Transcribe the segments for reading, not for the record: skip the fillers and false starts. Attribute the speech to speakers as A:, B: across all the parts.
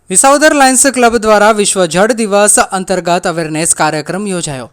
A: Visavadar Lions club દ્વારા વિશ્વ જળ દિવસ અંતર્ગત અવેરનેસ કાર્યક્રમ યોજાયો।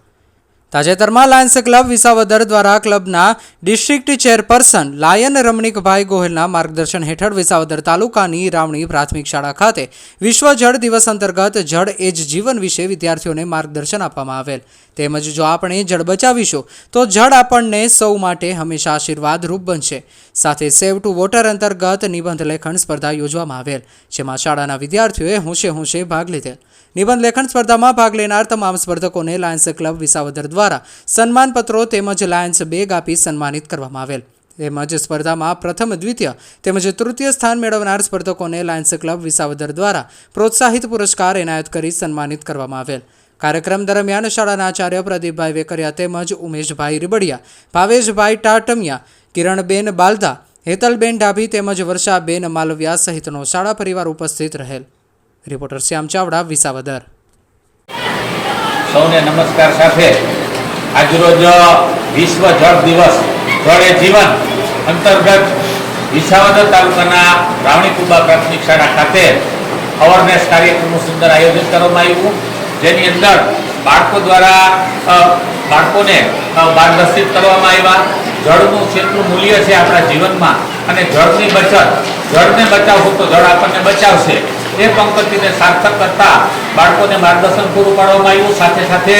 A: તાજેતરમાં લાયન્સ ક્લબ વિસાવદર દ્વારા ક્લબના ડિસ્ટ્રિક્ટ ચેરપર્સન લાયન રમણીકભાઈ ગોહિલના માર્ગદર્શન હેઠળ વિસાવદર તાલુકાની રાવણી પ્રાથમિક શાળા ખાતે વિશ્વ જળ દિવસ અંતર્ગત જળ એ જ જીવન વિશે વિદ્યાર્થીઓને માર્ગદર્શન આપવામાં આવેલ। તેમજ જો આપણે જળ બચાવીશું તો જળ આપણને સૌ માટે હંમેશા આશીર્વાદરૂપ બનશે। સાથે સેવ ટુ વોટર અંતર્ગત નિબંધ લેખન સ્પર્ધા યોજવામાં આવેલ, જેમાં શાળાના વિદ્યાર્થીઓએ હોંશે ભાગ લીધેલ। નિબંધ લેખન સ્પર્ધામાં ભાગ લેનાર તમામ સ્પર્ધકોને લાયન્સ ક્લબ વિસાવદર દ્વારા સન્માનપત્રો તેમજ લાયન્સ બેગ આપી સન્માનિત કરવામાં આવેલ। તેમજ સ્પર્ધામાં પ્રથમ, દ્વિતીય તેમજ તૃતીય સ્થાન મેળવનાર સ્પર્ધકોને લાયન્સ ક્લબ વિસાવદર દ્વારા પ્રોત્સાહિત પુરસ્કાર એનાયત કરી સન્માનિત કરવામાં આવેલ। કાર્યક્રમ દરમિયાન શાળાના આચાર્ય પ્રદીપભાઈ વેકરિયા તેમજ ઉમેશભાઈ રીબડિયા, ભાવેશભાઈ ટાટમિયા, કિરણબેન બાલદા, હેતલબેન ડાભી તેમજ વર્ષાબેન માલવિયા સહિતનો શાળા પરિવાર ઉપસ્થિત રહેલ। રિપોર્ટર શ્યામ ચાવડા, વિસાવદર।
B: સૌને નમસ્કાર સાથે આજરોજ વિશ્વ જળ દિવસ જળ એ જીવન અંતર્ગત વિસાવદર તાલુકાના રાવણીકુબા પ્રાથમિક શાળા ખાતે અવેરનેસ કાર્યક્રમનું સુંદર આયોજન કરવામાં આવ્યું, જેની અંદર બાળકો દ્વારા બાળકોને માર્ગદર્શિત કરવામાં આવ્યા। જળનું કેટલું મૂલ્ય છે આપણા જીવનમાં અને જળની બચત, જળને બચાવવું તો જળ આપણને બચાવશે, એ પંક્તિને સાર્થક કરતા બાળકોને માર્ગદર્શન પૂરું પાડવામાં આવ્યું। સાથે સાથે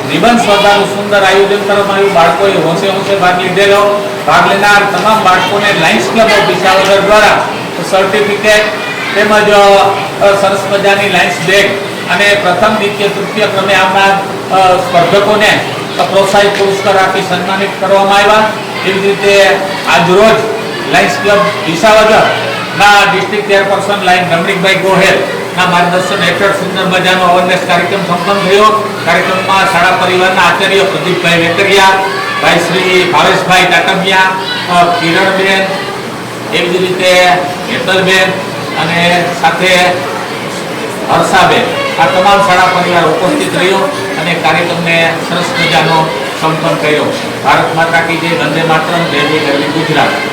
B: નિબંધ સ્પર્ધાનું સુંદર આયોજન કરવામાં આવ્યું। બાળકોએ હોંશે ભાગ લીધેલો। ભાગ લેનાર તમામ બાળકોને લાયન્સ ક્લબ ઓફ વિસાવદર દ્વારા સર્ટિફિકેટ તેમજ સરસ મજાની લાયન્સ બેગ અને પ્રથમ, દ્વિતીય, તૃતીય ક્રમે આવનાર સ્પર્ધકોને પ્રોત્સાહિત પુરસ્કાર આપી સન્માનિત કરવામાં આવ્યા। એવી જ રીતે આજરોજ લાયન્સ ક્લબ વિસાવદરના ડિસ્ટ્રિક્ટ ચેરપર્સન લાયન રમણીકભાઈ ગોહિલના માર્ગદર્શન હેઠળ સુંદર મજાનો અવેરનેસ કાર્યક્રમ સંપન્ન થયો। કાર્યક્રમમાં શાળા પરિવારના આચાર્ય પ્રદીપભાઈ વેકરિયા, ભાઈ શ્રી ભાવેશભાઈ ટાટમિયા, કિરણબેન, એવી જ રીતે હેતલબેન અને સાથે હર્ષાબેન, આ તમામ શાળા પરિવાર ઉપસ્થિત રહ્યો અને કાર્યક્રમને સરસ મજાનો સંપન્ન કર્યો। ભારત માતા કી જય, વંદે માતરમ, જય જય ગરવી ગુજરાત।